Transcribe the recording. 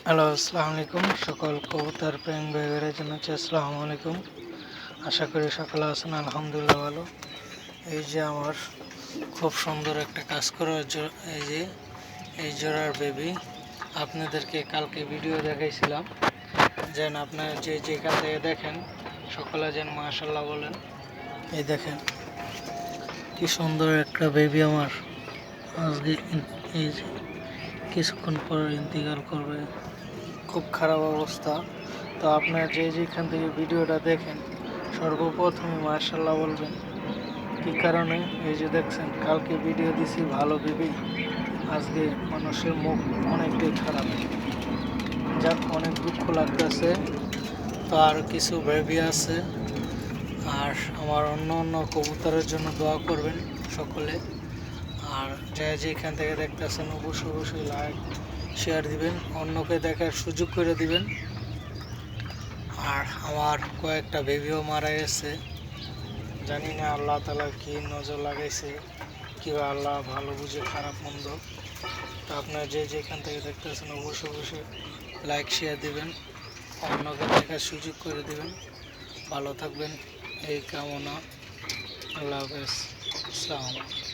Hello, আসসালামু আলাইকুম। সকল কবুতর প্রেম ভাইয়েরা জানাচ্ছি আসসালামু আলাইকুম। আশা করি সকলে আছেন আলহামদুলিল্লাহ ভালো। এই যে আমার খুব সুন্দর একটা কাজ করার এই জোড়ার বেবি আপনাদেরকে কালকে ভিডিও দেখাইছিলাম, যেন আপনারা যে যেখান থেকে দেখেন সকলে যেন মাশাআল্লাহ বলেন। এই দেখেন কি সুন্দর একটা বেবি আমার আজকে এই যে কিছুক্ষণ পর ইন্তিকাল করবে। খুব খারাপ অবস্থা। তো আপনারা যে যেখান থেকে ভিডিওটা দেখেন সর্বপ্রথমে মার্শাল্লাহ বলবেন। কী কারণে? এই যে দেখছেন কালকে ভিডিও দিছি ভালো বেবি, আজকে মানুষের মুখ অনেকটাই খারাপ। যাক, অনেক দুঃখ লাগতেছে। তো আর কিছু বেবি আছে, আর আমার অন্য অন্য কবুতরের জন্য দোয়া করবেন সকলে। আর যে যেখান থেকে দেখতেছেন অবশ্যই লাইক শেয়ার দিবেন, অন্যকে দেখার সুযোগ করে দিবেন। আর আমার কয়েকটা বেবিও মারা গেছে, জানি না আল্লাহ তাআলা কি নজর লাগাইছে, কিংবা আল্লাহ ভালো বুঝে খারাপ মন্দ। তো আপনারা যে যেখান থেকে দেখতেছেন অবশ্যই লাইক শেয়ার দিবেন, অন্যকে দেখার সুযোগ করে দিবেন। ভালো থাকবেন এই কামনা। আল্লাহ হাফেজ। আসসালামু আলাইকুম।